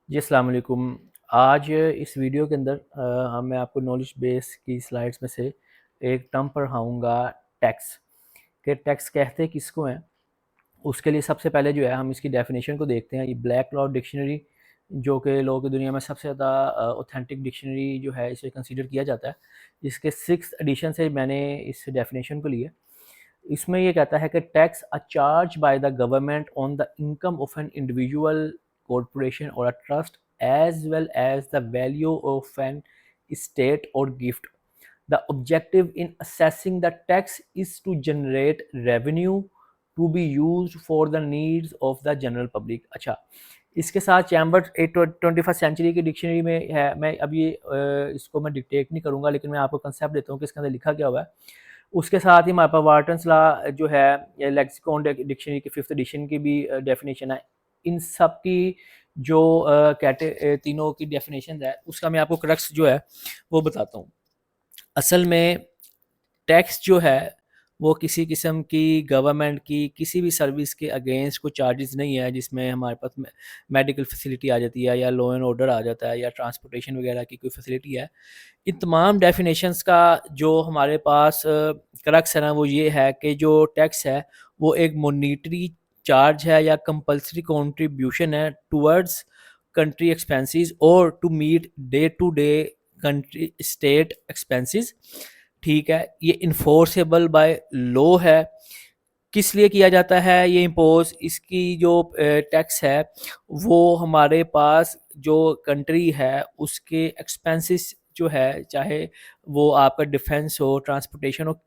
जी, अस्सलाम वालेकुम। आज इस वीडियो के अंदर मैं आपको नॉलेज बेस की स्लाइड्स में से एक टर्म पढ़ाऊँगा, टैक्स। कि टैक्स कहते किसको हैं? उसके लिए सबसे पहले जो है हम इसकी डेफिनेशन को देखते हैं। ये ब्लैक लॉ डिक्शनरी जो कि लोगों की दुनिया में सबसे ज़्यादा ऑथेंटिक डिक्शनरी जो है इसे कंसीडर किया जाता है। इसके 6th एडिशन से मैंने इस डेफिनेशन को लिया। इसमें ये कहता है कि tax a charge by the government on the income of an individual, corporation और a trust as well as the value of an estate or gift. The objective in assessing the tax is to generate revenue to be used for the needs of the general public. अच्छा, इसके साथ chamber 21st century की dictionary में है। मैं अब ये इसको मैं डिक्टेट नहीं करूँगा, लेकिन मैं आपको कंसेप्ट देता हूँ कि इसके अंदर लिखा क्या हुआ है। उसके साथ ही हमारे पास वार्टन्स लॉ जो है, या लेक्सिकॉन डिक्शनरी की 5th एडिशन की भी डेफिनेशन है। इन सब की जो तीनों की डेफिनेशन है, उसका मैं आपको क्रक्स जो है वो बताता हूँ। असल में टैक्स जो है वो किसी किस्म की गवर्नमेंट की किसी भी सर्विस के अगेंस्ट कोई चार्जेस नहीं है, जिसमें हमारे पास मेडिकल फैसिलिटी आ जाती है, या लॉ एंड ऑर्डर आ जाता है, या ट्रांसपोर्टेशन वगैरह की कोई फैसिलिटी है। इन तमाम डेफिनेशंस का जो हमारे पास क्रक्स है ना, वो ये है कि जो टैक्स है वो एक मोनिटरी चार्ज है या कंपल्सरी कंट्रीब्यूशन है टुवर्ड्स कंट्री एक्सपेंसेस और to meet day to day country state expenses. ठीक है, ये इन्फोर्सेबल बाय लॉ है। किस लिए किया जाता है ये इम्पोज? इसकी जो टैक्स है वो हमारे पास जो कंट्री है उसके एक्सपेंसेस जो है, चाहे वो आपका डिफेंस हो, ट्रांसपोर्टेशन हो,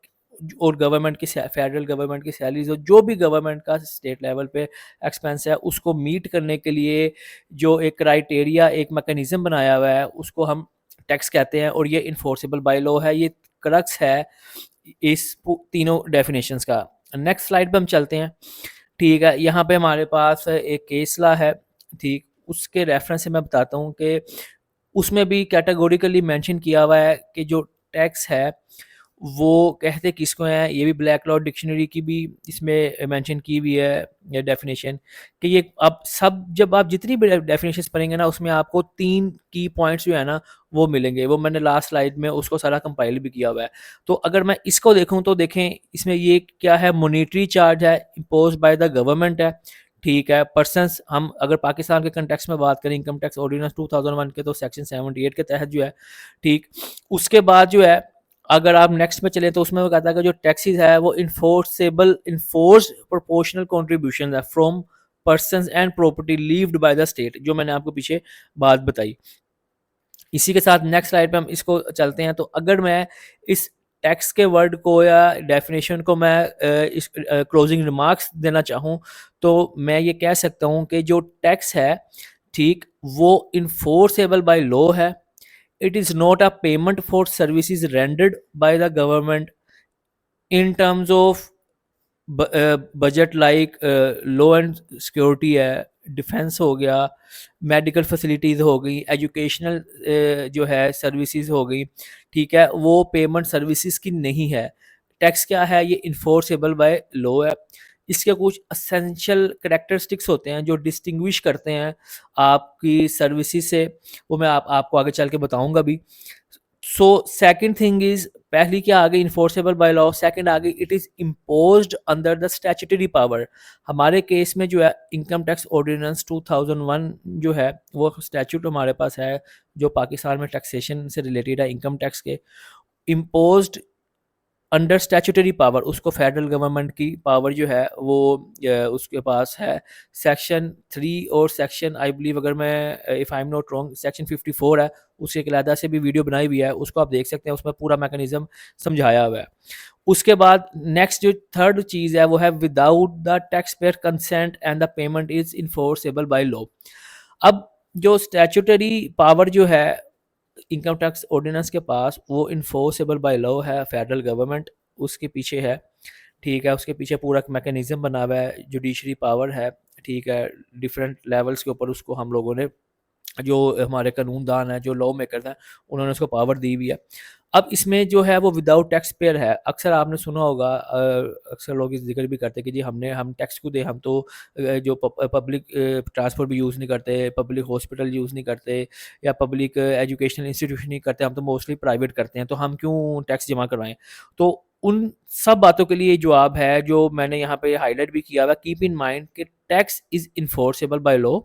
और गवर्नमेंट की फेडरल गवर्नमेंट की सैलरीज हो, जो भी गवर्नमेंट का स्टेट लेवल पे एक्सपेंस है, उसको मीट करने के लिए जो एक क्राइटेरिया, एक मैकेनिज्म बनाया हुआ है, उसको हम टैक्स कहते हैं, और ये इन्फोर्सेबल बाय लॉ है। ये क्रक्स है इस तीनों डेफिनेशंस का। नेक्स्ट स्लाइड पे हम चलते हैं। ठीक है, यहाँ पे हमारे पास एक केस लॉ है। ठीक, उसके रेफरेंस से मैं बताता हूँ कि उसमें भी कैटेगोरिकली मेंशन किया हुआ है कि जो टैक्स है वो कहते किसको है। ये भी ब्लैक लॉ डिक्शनरी की भी इसमें मेंशन की हुई है ये डेफिनेशन, कि ये अब सब जब आप जितनी भी डेफिनेशंस पढ़ेंगे ना, उसमें आपको 3 की पॉइंट्स जो है ना वो मिलेंगे। वो मैंने लास्ट स्लाइड में उसको सारा कंपाइल भी किया हुआ है। तो अगर मैं इसको देखूं तो देखें, इसमें ये क्या है, मॉनेटरी चार्ज है, इम्पोज बाय द गवर्नमेंट है। ठीक है, पर्सनस, हम अगर पाकिस्तान के कंटेक्स्ट में बात करें, इनकम टैक्स ऑर्डिनेंस 2001 के, तो सेक्शन 78 के तहत जो है। ठीक, उसके बाद जो है अगर आप नेक्स्ट में चले तो उसमें वो कहता है कि जो टैक्सेस है वो इन्फोर्स प्रोपोर्शनल कॉन्ट्रीब्यूशन है from persons and property levied by the state, जो मैंने आपको पीछे बात बताई। इसी के साथ नेक्स्ट स्लाइड पे हम इसको चलते हैं। तो अगर मैं इस टैक्स के वर्ड को या डेफिनेशन को मैं इस क्लोजिंग रिमार्क्स देना चाहूँ, तो मैं ये कह सकता हूँ कि जो टैक्स है, ठीक, वो इन्फोर्सेबल बाय लॉ है। It is not a payment for services rendered by the government in terms of budget, like law and security है, डिफेंस हो गया, मेडिकल फैसिलिटीज़ हो गई, एजुकेशनल जो है सर्विसेज हो गई। ठीक है, वो पेमेंट सर्विसेज की नहीं है। टैक्स क्या है? ये इन्फोर्सेबल बाय लॉ है। इसके कुछ असेंशियल करेक्टरिस्टिक्स होते हैं जो डिस्टिंग्विश करते हैं आपकी सर्विसेज से, वो मैं आपको आगे चल के बताऊंगा भी। सो सेकंड थिंग इज, पहली क्या आ गई? Enforceable by law. सेकंड आ गई, it is imposed under the statutory power. हमारे केस में जो है इनकम टैक्स ऑर्डिनेंस 2001 जो है वो स्टैट्यूट हमारे पास है, जो पाकिस्तान में टैक्सेशन से रिलेटेड है, इनकम टैक्स के। इम्पोज्ड अंडर स्टैट्यूटरी पावर, उसको फेडरल गवर्नमेंट की पावर जो है वो उसके पास है। सेक्शन 3 और सेक्शन, आई बिलीव, अगर मैं if I am not wrong, section 54 है। उसके अलहदा से भी वीडियो बनाई हुई है, उसको आप देख सकते हैं, उसमें पूरा मैकेनिज्म समझाया हुआ है। उसके बाद नेक्स्ट जो थर्ड चीज़ है वो है without the tax payer consent and the payment is enforceable by law. अब जो स्टैट्यूटरी पावर जो है इनकम टैक्स ऑर्डिनेंस के पास, वो इन्फोर्सेबल बाय लॉ है, फेडरल गवर्नमेंट उसके पीछे है। ठीक है, उसके पीछे पूरा मैकेनिज्म बना हुआ है, जुडिशरी पावर है। ठीक है, डिफरेंट लेवल्स के ऊपर उसको हम लोगों ने, जो हमारे कानूनदान हैं, जो लॉ मेकर्स हैं, उन्होंने उसको पावर दी हुई है। अब इसमें जो है वो विदाउट टैक्स पेयर है। अक्सर आपने सुना होगा, अक्सर लोग इस जिक्र भी करते हैं कि जी हम टैक्स क्यों दें, हम तो जो पब्लिक ट्रांसपोर्ट भी यूज़ नहीं करते, पब्लिक हॉस्पिटल यूज़ नहीं करते, या पब्लिक एजुकेशनल इंस्टीट्यूशन नहीं करते, हम तो मोस्टली प्राइवेट करते हैं, तो हम क्यों टैक्स जमा करवाएं। तो उन सब बातों के लिए जवाब है जो मैंने यहाँ पे हाईलाइट भी किया हुआ। कीप इन माइंड कि tax is enforceable by law,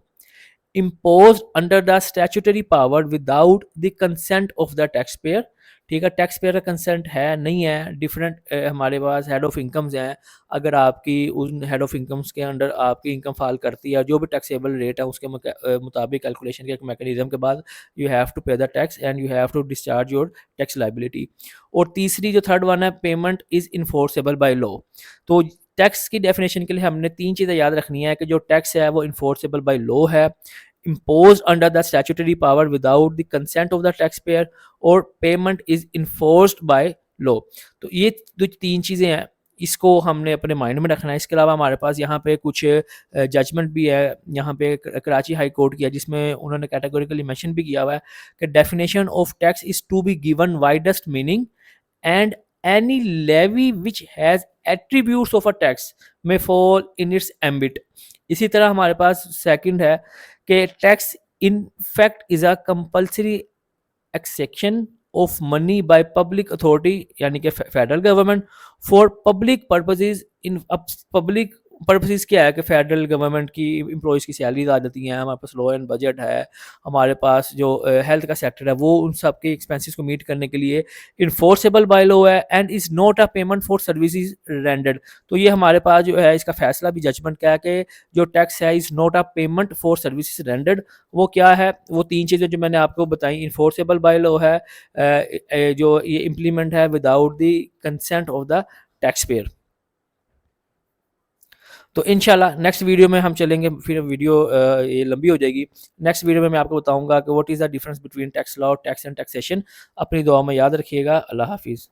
imposed under the statutory power without the consent of the taxpayer। ठीक है, टैक्स पेयर का कंसेंट है नहीं है, डिफरेंट हमारे पास हेड ऑफ इनकम्स हैं। अगर आपकी उन हेड ऑफ इनकम्स के अंडर आपकी इनकम फाल करती है, जो भी टैक्सेबल रेट है उसके मुताबिक कैलकुलेशन के एक मैकेनिज्म के बाद you have to pay the tax and you have to discharge your tax liability. और तीसरी जो थर्ड वन है, payment is enforceable by law. तो टैक्स की डेफिनेशन के लिए हमने तीन चीज़ें याद रखनी है कि जो टैक्स है वो इन्फोर्सेबल बाय लॉ है, imposed under the statutory power without the consent of the taxpayer, और payment is enforced by law। तो ये जो तीन चीज़ें हैं इसको हमने अपने माइंड में रखना है। इसके अलावा हमारे पास यहाँ पे कुछ जजमेंट भी है, यहाँ पे कराची हाई कोर्ट की है, जिसमें उन्होंने कैटेगोरिकली मेंशन भी किया हुआ है कि definition of tax is to be given widest meaning and any levy which has attributes of a tax may fall in its ambit। इसी तरह हमारे पास सेकंड है कि tax in fact is a compulsory exaction of money by public authority, यानी कि federal government, for public purposes. इन public purposes क्या है कि फेडरल गवर्नमेंट की एम्प्लॉयज़ की सैलरीज आ जाती हैं, हमारे पास लॉ एंड बजट है, हमारे पास जो हेल्थ का सेक्टर है वो उन सब के एक्सपेंसेस को मीट करने के लिए इन्फोर्सेबल बाय लॉ है and is not a payment for services rendered. तो ये हमारे पास जो है इसका फैसला भी जजमेंट क्या है कि जो टैक्स है is not a payment for services rendered. वो क्या है, वो तीन चीज़ें जो मैंने आपको बताई, इन्फोर्सेबल बाय लॉ है, जो ये इम्प्लीमेंट है without the consent of the tax payer. तो इंशाल्लाह नेक्स्ट वीडियो में हम चलेंगे, फिर वीडियो ये लंबी हो जाएगी। नेक्स्ट वीडियो में मैं आपको बताऊंगा कि what is the difference between tax law, tax and taxation. अपनी दुआ में याद रखिएगा। अल्लाह हाफिज़।